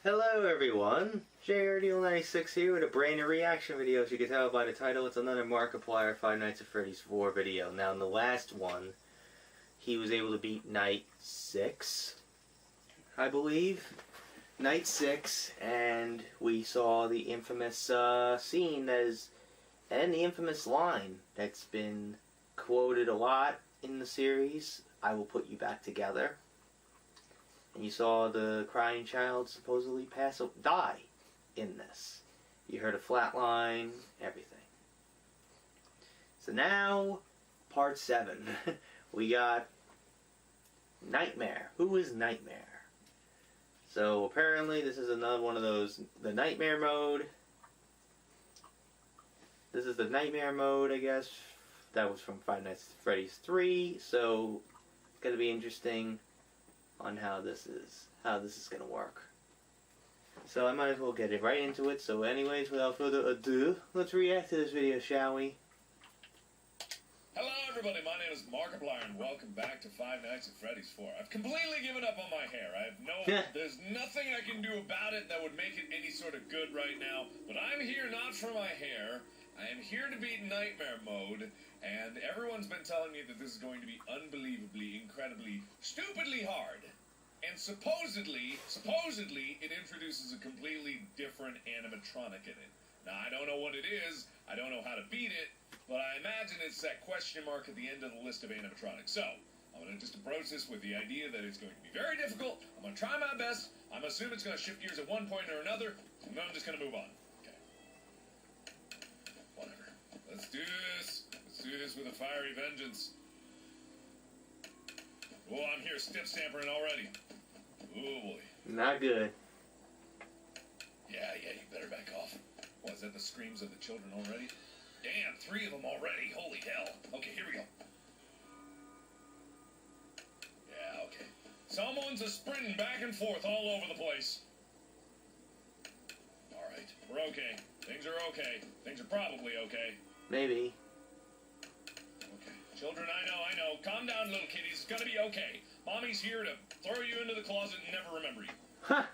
Hello everyone, JRDL96 here with a brand new reaction video. As you can tell by the title, it's another Markiplier Five Nights at Freddy's 4 video. Now in the last one, he was able to beat Night 6, I believe. Night 6, and we saw the infamous scene that is, and the infamous line that's been quoted a lot in the series, "I will put you back together." And you saw the crying child supposedly die in this. You heard a flat line, everything. So now, part 7. We got Nightmare. Who is Nightmare? So apparently this is another one of those, the Nightmare mode. This is the Nightmare mode, I guess. That was from Five Nights at Freddy's 3. So it's going to be interesting on how this is gonna work. So I might as well get it right into it. So anyways, without further ado, let's react to this video, shall we? Hello everybody, my name is Markiplier and welcome back to Five Nights at Freddy's 4. I've completely given up on my hair. There's nothing I can do about it that would make it any sort of good right now. But I'm here not for my hair. I am here to beat Nightmare mode, and everyone's been telling me that this is going to be unbelievably, incredibly, stupidly hard. And supposedly, it introduces a completely different animatronic in it. Now, I don't know what it is, I don't know how to beat it, but I imagine it's that question mark at the end of the list of animatronics. So, I'm going to just approach this with the idea that it's going to be very difficult. I'm going to try my best. I'm assuming it's going to shift gears at one point or another, and then I'm just going to move on. Whatever. Let's do this. Let's do this with a fiery vengeance. Oh, I'm here stiff stampering already. Oh boy. Not good. Yeah, you better back off. What, is that the screams of the children already? Damn, 3 of them already. Holy hell. Okay, here we go. Yeah, okay. Someone's sprinting back and forth all over the place. Alright, we're okay. Things are okay. Things are probably okay. Maybe. Okay. Children, I know. Calm down, little kitties. It's gonna be okay. Mommy's here to throw you into the closet and never remember you. Huh.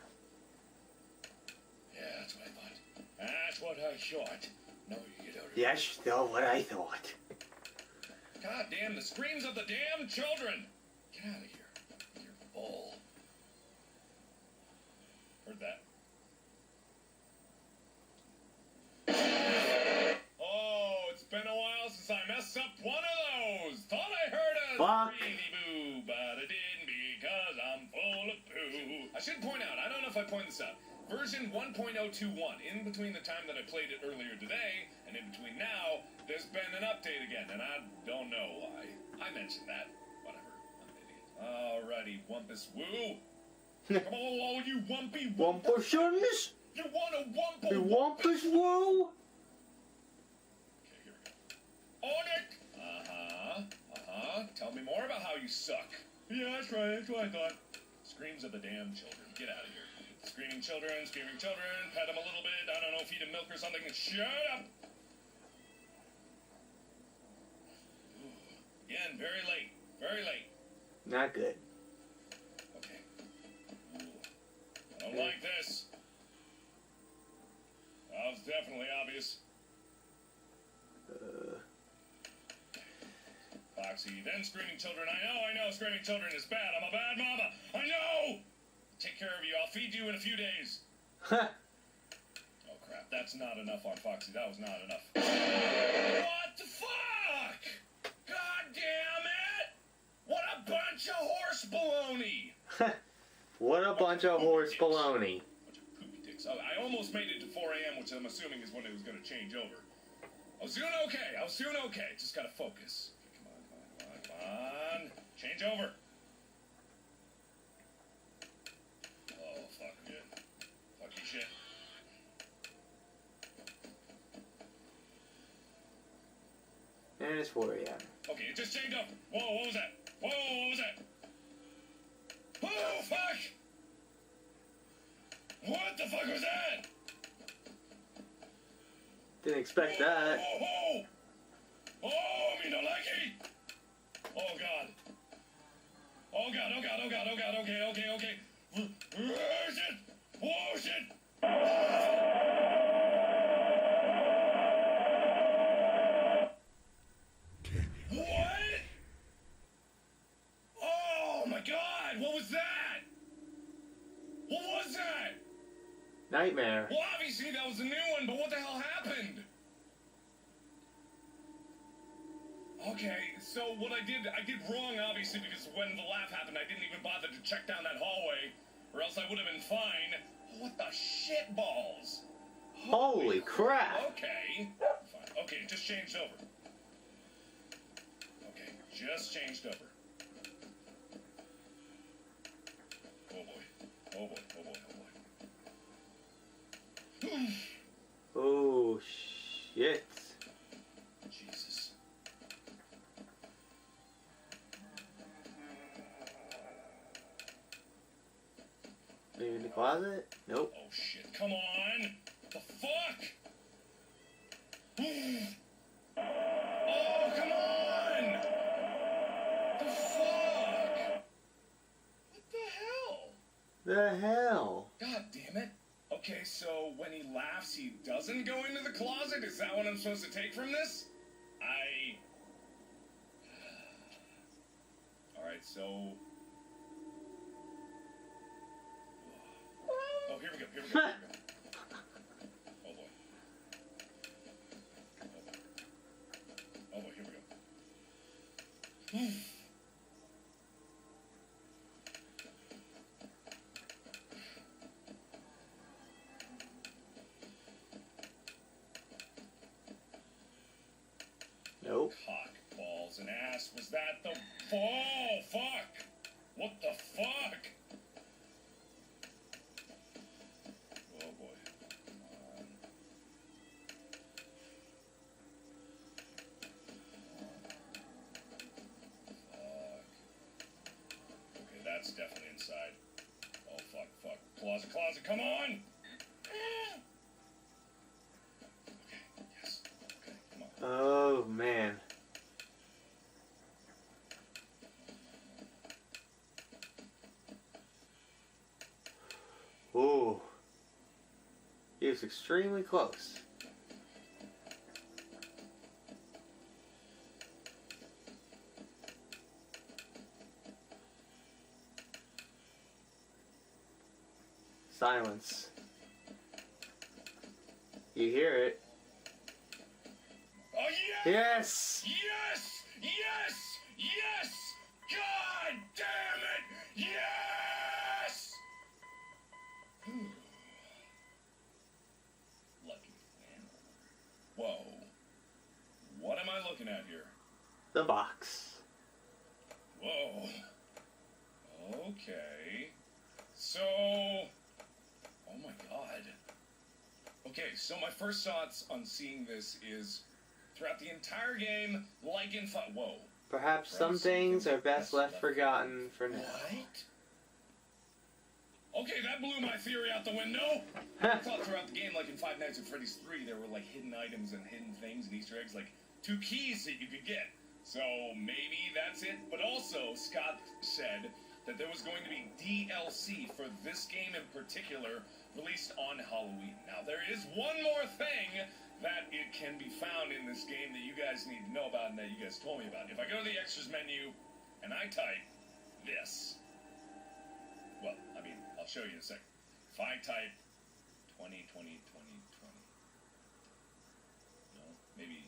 Yeah, that's what I thought. That's what I thought. No, you don't. That's still what I thought. God damn, the screams of the damn children! Get out of here. You're full. Heard that. It's been a while since I messed up one of those. Thought I heard a screamy boo, but I didn't because I'm full of poo. I should point out, I don't know if I point this out, version 1.021, in between the time that I played it earlier today, and in between now, there's been an update again, and I don't know why. I mentioned that. Whatever. I'm an idiot. Alrighty, Wumpus Woo. Come on, all you wumpy Wumpersons? You want a wumpa Wumpus Woo? On it! Tell me more about how you suck. Yeah, that's right. That's what I thought. Screams of the damn children. Get out of here. Screaming children. Pet them a little bit. I don't know, feed them milk or something. Shut up! Ooh. Again, very late. Very late. Not good. Okay. Ooh. I don't like this. That was definitely obvious. Foxy, then screaming children. I know, screaming children is bad. I'm a bad mama. I know! Take care of you. I'll feed you in a few days. Huh. Oh, crap. That's not enough on Foxy. That was not enough. What the fuck? God damn it! What a bunch of horse baloney! What a bunch of horse baloney. Bunch of poopy dicks. Oh, I almost made it to 4 a.m., which I'm assuming is when it was going to change over. I was doing okay. Just gotta focus. Come on. Change over. Oh, fuck yeah. Fuck you shit. And it's 4 a.m. Okay, it just changed over. Whoa, what was that? Oh, fuck! What the fuck was that? Didn't expect that. Oh, me no like it. Oh god. Okay. Shit. Oh Nightmare. Well, obviously that was a new one, but what the hell happened? Okay, so what I did wrong, obviously, because when the laugh happened, I didn't even bother to check down that hallway, or else I would have been fine. What the shit balls? Holy crap. Okay. Fine. Okay, it just changed over. Okay, just changed over. Oh boy. Oh boy. Oh boy. Oh boy. Oh shit. Jesus. Maybe in the closet? Nope. Oh shit, come on! The fuck? Oh, come on! The fuck? What the hell? The hell? God damn it. Okay, so when he laughs, he doesn't go into the closet? Is that what I'm supposed to take from this? Alright, so... Oh, here we go, here we go, here we go. Oh boy. Oh boy, here we go. Nope. Cock, balls, and ass. Was that the... Oh, fuck! What the fuck? Oh boy. Come on. Fuck. Okay, that's definitely inside. Oh, fuck, fuck. Closet, closet, come on! Okay, yes. Okay, come on. Oh man. Ooh. He was extremely close. Silence. You hear it. Oh, yes! Yes! Yes! Yes! Yes! God damn it! Yes! Lucky man. Whoa. What am I looking at here? The box. Whoa. Okay. So... Oh my god. Okay, so my first thoughts on seeing this is... Throughout the entire game, like in Whoa. Perhaps some things are best left forgotten for now. What? Okay, that blew my theory out the window. I thought throughout the game, like in Five Nights at Freddy's 3, there were like hidden items and hidden things and Easter eggs, like 2 keys that you could get. So maybe that's it. But also, Scott said that there was going to be DLC for this game in particular, released on Halloween. Now, there is one more thing that it can be found in this game that you guys need to know about and that you guys told me about. If I go to the extras menu and I type this, well, I mean, I'll show you in a second. If I type 2020, no, maybe.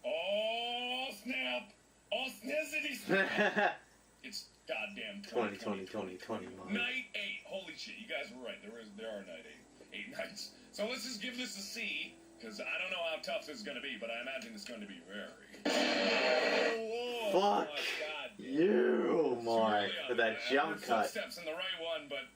Oh, snap! Oh, snizzity snap! It's goddamn 2020. Night 8. Holy shit, you guys were right. There are night 8 nights. So let's just give this a C, because I don't know how tough this is going to be, but I imagine it's going to be very. Oh, Fuck my God. you, Mark, for that jump cut. Footsteps in the right one, but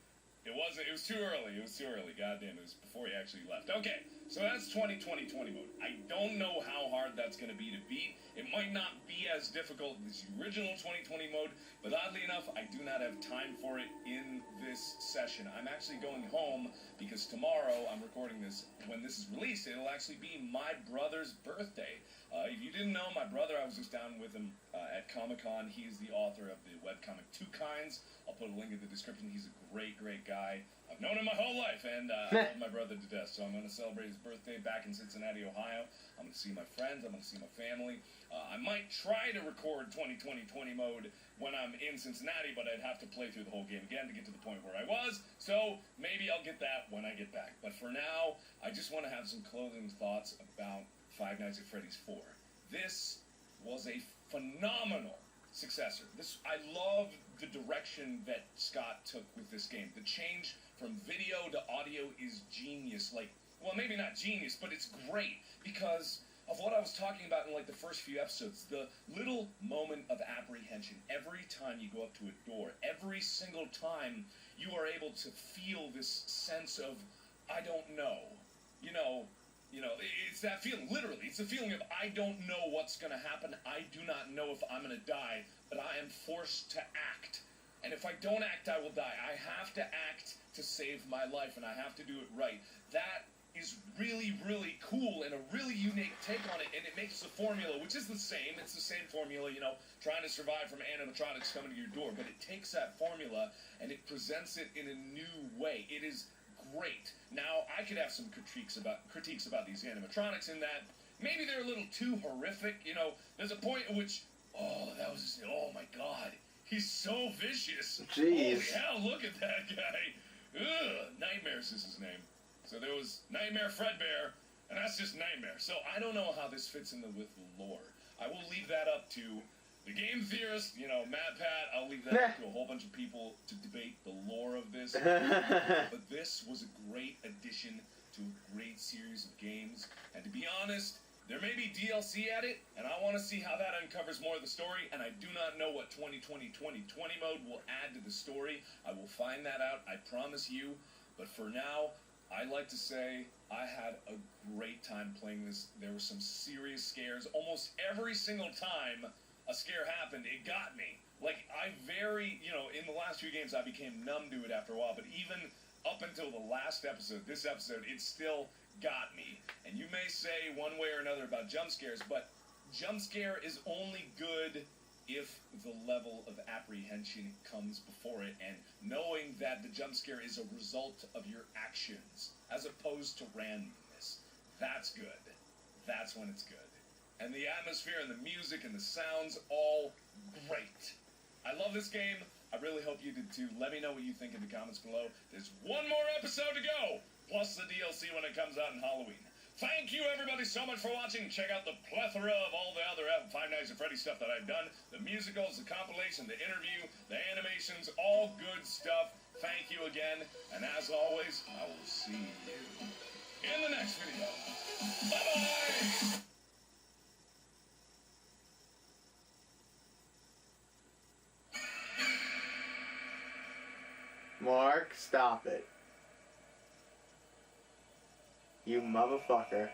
it wasn't. It was too early. It was too early. Goddamn, it was before he actually left. Okay, so that's 2020 mode. I don't know how hard that's going to be to beat. It might not be as difficult as the original 2020 mode, but oddly enough, I do not have time for it in this session. I'm actually going home because tomorrow I'm recording this. When this is released, it'll actually be my brother's birthday. If you didn't know, my brother, I was just down with him at Comic-Con. He is the author of the webcomic Two Kinds. I'll put a link in the description. He's a great, great guy. I've known him my whole life, and I love my brother to death. So I'm going to celebrate his birthday back in Cincinnati, Ohio. I'm going to see my friends. I'm going to see my family. I might try to record 2020 mode when I'm in Cincinnati, but I'd have to play through the whole game again to get to the point where I was. So maybe I'll get that when I get back. But for now, I just want to have some closing thoughts about Five Nights at Freddy's 4. This was a phenomenal successor. I love the direction that Scott took with this game. The change from video to audio is genius. Like, well, maybe not genius, but it's great because of what I was talking about in like the first few episodes. The little moment of apprehension every time you go up to a door, every single time you are able to feel this sense of, I don't know. You know, it's that feeling, literally. It's the feeling of, I don't know what's going to happen. I do not know if I'm going to die, but I am forced to act. And if I don't act, I will die. I have to act to save my life, and I have to do it right. That is really, really cool and a really unique take on it, and it makes the formula, which is the same. It's the same formula, you know, trying to survive from animatronics coming to your door, but it takes that formula and it presents it in a new way. It is great. Now, I could have some critiques about these animatronics in that maybe they're a little too horrific. You know, there's a point at which, oh my God, he's so vicious. Jeez. Holy hell, look at that guy. Ugh, Nightmares is his name. So there was Nightmare Fredbear, and that's just Nightmare. So I don't know how this fits in with the lore. I will leave that up to the game theorist, you know, Matt Pat. I'll leave that up to a whole bunch of people to debate the lore of this. But this was a great addition to a great series of games. And to be honest, there may be DLC at it, and I want to see how that uncovers more of the story, and I do not know what 2020 mode will add to the story. I will find that out, I promise you. But for now, I like to say I had a great time playing this. There were some serious scares. Almost every single time a scare happened, it got me. Like, in the last few games, I became numb to it after a while, but even up until the last episode, this episode, it still got me. And you may say one way or another about jump scares, but jump scare is only good if the level of apprehension comes before it, and knowing that the jump scare is a result of your actions, as opposed to randomness. That's good. That's when it's good. And the atmosphere and the music and the sounds, all great. I love this game. I really hope you did too. Let me know what you think in the comments below. There's one more episode to go, plus the DLC when it comes out in Halloween. Thank you, everybody, so much for watching. Check out the plethora of all the other Five Nights at Freddy's stuff that I've done. The musicals, the compilation, the interview, the animations, all good stuff. Thank you again. And as always, I will see you in the next video. Bye-bye! Mark, stop it. You motherfucker.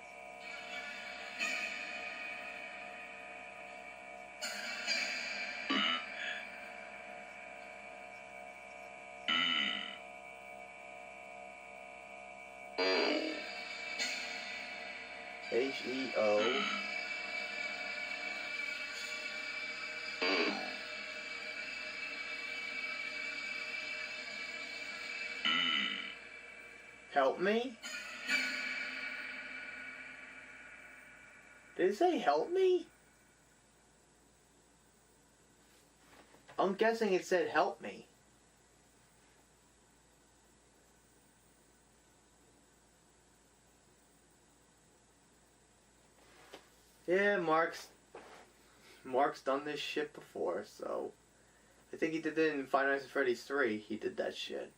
H-E-O. Help me? Did it say help me? I'm guessing it said help me. Yeah, Mark's done this shit before, so I think he did it in Five Nights at Freddy's 3. He did that shit.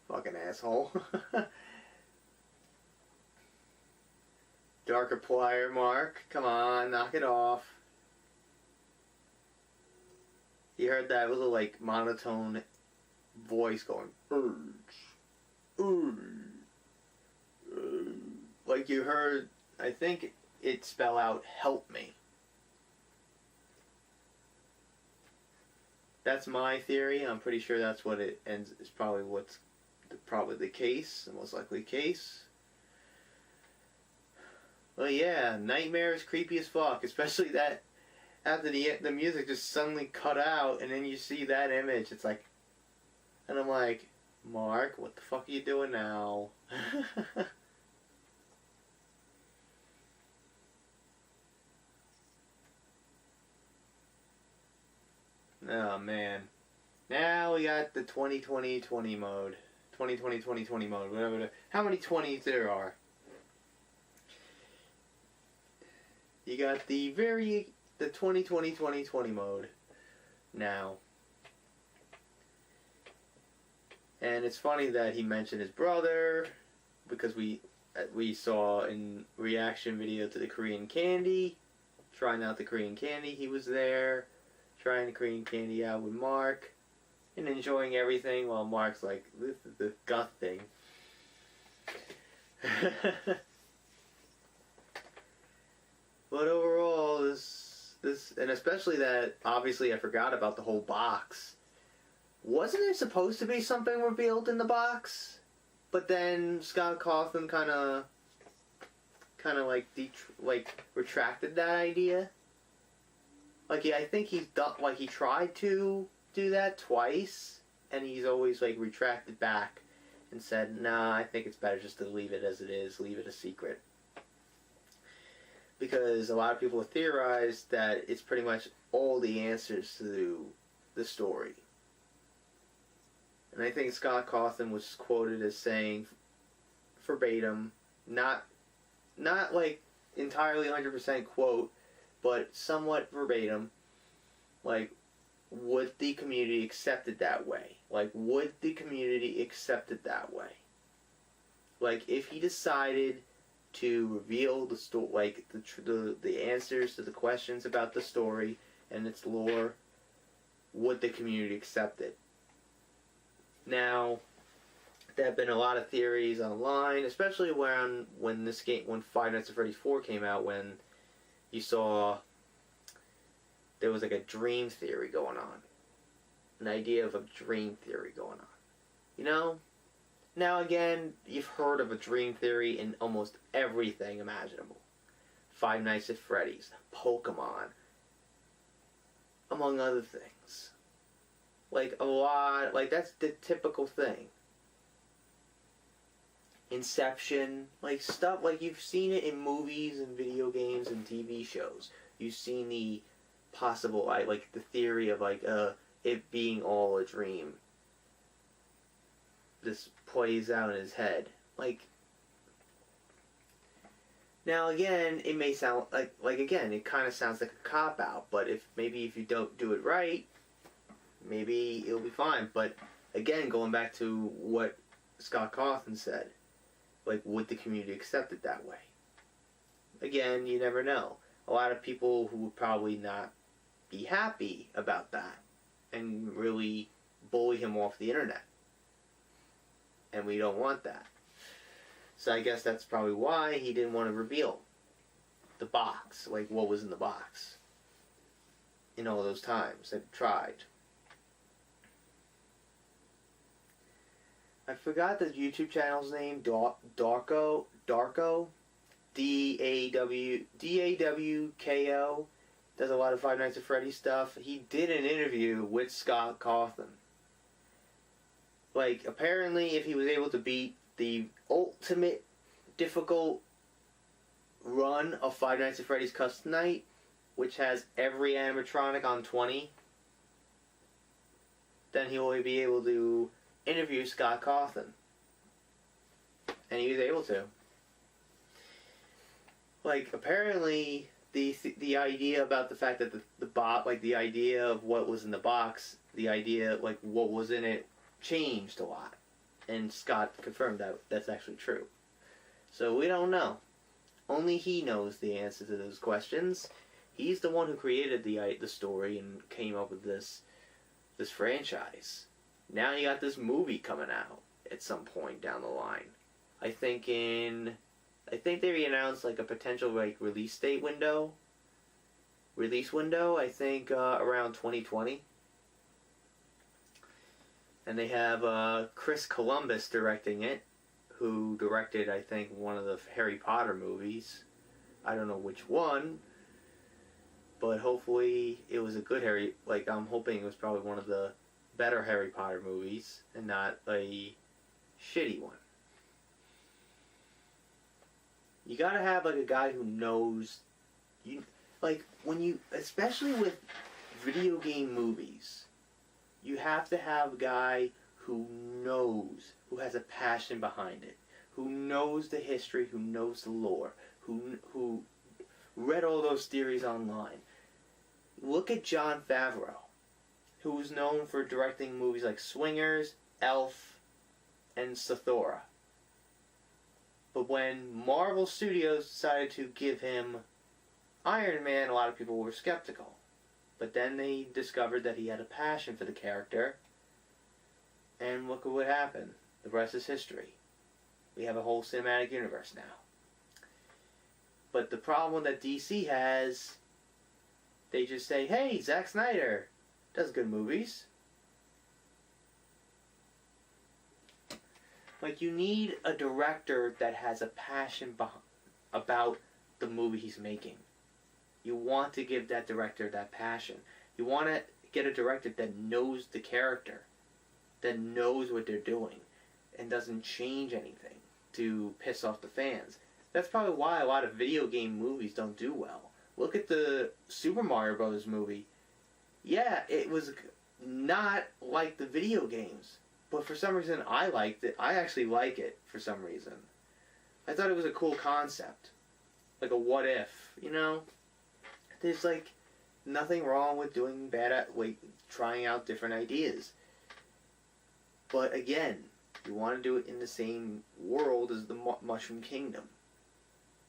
Fucking asshole. Darkiplier, Mark. Come on, knock it off. You heard that? It was a, like, monotone voice going, urge, urge. Like you heard, I think it spell out, help me. That's my theory. I'm pretty sure that's what it ends, is probably what's probably the case, the most likely case. Well, yeah, Nightmare is creepy as fuck, especially that after the music just suddenly cut out, and then you see that image. It's like, and I'm like, Mark, what the fuck are you doing now? Oh man. Now we got the 2020-20 mode. 2020-2020 mode. Whatever. How many 20s there are? You got the 2020-2020 mode now. And it's funny that he mentioned his brother, because we saw in reaction video to the Korean candy, trying out the Korean candy, he was there, trying the Korean candy out with Mark, and enjoying everything while Mark's like, this is the gut thing. But overall, this, and especially that, obviously I forgot about the whole box. Wasn't there supposed to be something revealed in the box? But then Scott Cawthon kind of retracted that idea. Like, yeah, I think he's done, like, he tried to do that twice, and he's always, like, retracted back and said, nah, I think it's better just to leave it as it is, leave it a secret. Because a lot of people have theorized that it's pretty much all the answers to the story. And I think Scott Cawthon was quoted as saying, verbatim, not like entirely 100% quote, but somewhat verbatim, like, would the community accept it that way? Like, would the community accept it that way? Like, if he decided to reveal the story, like, the answers to the questions about the story and its lore, would the community accept it? Now, there have been a lot of theories online, especially when Five Nights at Freddy's 4 came out, when you saw there was like a dream theory going on. An idea of a dream theory going on. You know? Now again, you've heard of a dream theory in almost everything imaginable. Five Nights at Freddy's, Pokemon, among other things. Like, a lot, like, that's the typical thing. Inception, like, stuff, like, you've seen it in movies and video games and TV shows. You've seen the possible, like, the theory of, like, it being all a dream. This plays out in his head. Like, now again, it may sound, like again, it kind of sounds like a cop-out, but if you don't do it right, maybe it'll be fine. But again, going back to what Scott Cawthon said, like, would the community accept it that way? Again, you never know. A lot of people who would probably not be happy about that and really bully him off the internet. And we don't want that. So I guess that's probably why he didn't want to reveal the box, like what was in the box, in all those times that he tried. I forgot the YouTube channel's name, Darko, D-A-W-K-O, does a lot of Five Nights at Freddy's stuff. He did an interview with Scott Cawthon. Like, apparently, if he was able to beat the ultimate difficult run of Five Nights at Freddy's Custom Night, which has every animatronic on 20, then he will be able to interview Scott Cawthon. And he was able to. Like, apparently, the idea about the fact that the bot, like, the idea of what was in the box, the idea, like, what was in it, changed a lot. And Scott confirmed that that's actually true. So we don't know. Only he knows the answer to those questions. He's the one who created the story and came up with this franchise. Now you got this movie coming out at some point down the line. I think they announced like a potential like release window. I think around 2020. And they have Chris Columbus directing it, who directed, I think, one of the Harry Potter movies. I don't know which one. But hopefully it was a good Harry, like I'm hoping it was probably one of the better Harry Potter movies and not a shitty one. You gotta have like a guy who knows, you like when you, especially with video game movies, you have to have a guy who knows, who has a passion behind it, who knows the history, who knows the lore, who read all those theories online. Look at Jon Favreau, who was known for directing movies like Swingers, Elf, and Zathura. But when Marvel Studios decided to give him Iron Man, a lot of people were skeptical. But then they discovered that he had a passion for the character, and look at what happened. The rest is history. We have a whole cinematic universe now. But the problem that DC has, they just say, hey, Zack Snyder does good movies. Like, you need a director that has a passion about the movie he's making. You want to give that director that passion. You want to get a director that knows the character, that knows what they're doing, and doesn't change anything to piss off the fans. That's probably why a lot of video game movies don't do well. Look at the Super Mario Bros. Movie. Yeah, it was not like the video games, but for some reason I liked it. I actually like it for some reason. I thought it was a cool concept. Like a what if, you know? There's like nothing wrong with doing trying out different ideas. But again, you want to do it in the same world as the Mushroom Kingdom.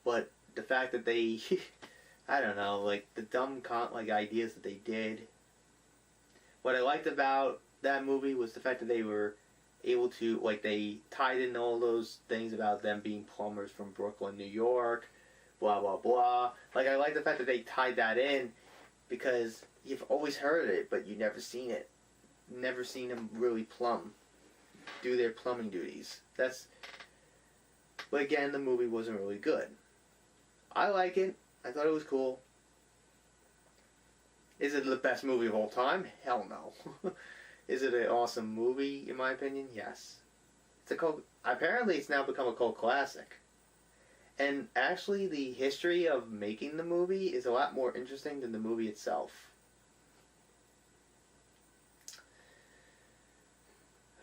But the fact that they, I don't know, like the dumb ideas that they did. What I liked about that movie was the fact that they were able to, like, they tied in all those things about them being plumbers from Brooklyn, New York, blah, blah, blah. Like, I like the fact that they tied that in because you've always heard it, but you've never seen it. Never seen them really do their plumbing duties. But again, the movie wasn't really good. I like it. I thought it was cool. Is it the best movie of all time? Hell no. Is it an awesome movie, in my opinion? Yes. Apparently, it's now become a cult classic. And actually, the history of making the movie is a lot more interesting than the movie itself.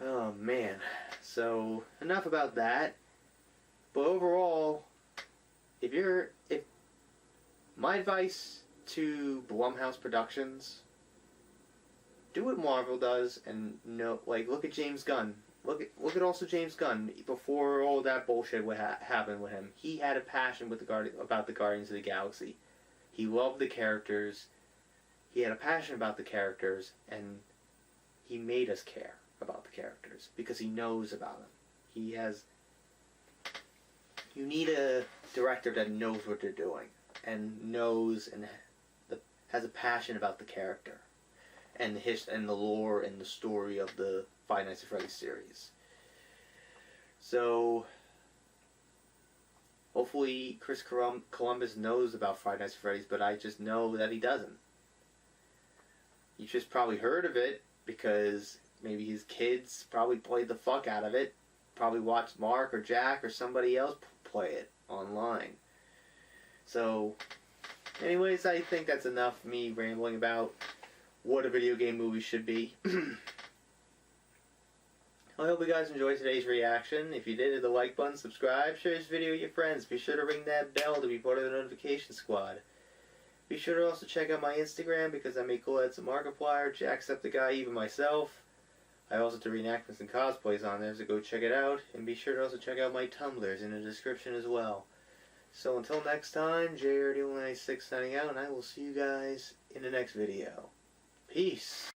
Oh, man. So, enough about that. But overall, my advice to Blumhouse Productions, do what Marvel does, and look at James Gunn. Look at also James Gunn. Before all that bullshit happened with him, he had a passion about the Guardians of the Galaxy. He loved the characters. He had a passion about the characters, and he made us care about the characters because he knows about them. You need a director that knows what they're doing and knows and has a passion about the character and the lore and the story of the Five Nights at Freddy's series. So hopefully Chris Columbus knows about Five Nights at Freddy's, but I just know that he doesn't. You just probably heard of it because maybe his kids probably played the fuck out of it. Probably watched Mark or Jack or somebody else play it online. So, anyways, I think that's enough of me rambling about what a video game movie should be. I hope you guys enjoyed today's reaction. If you did, hit the like button, subscribe, share this video with your friends. Be sure to ring that bell to be part of the notification squad. Be sure to also check out my Instagram because I make cool edits of Markiplier, Jacksepticeye, even myself. I also do reenactments and cosplays on there, so go check it out. And be sure to also check out my Tumblrs in the description as well. So until next time, JRD196 signing out, and I will see you guys in the next video. Peace.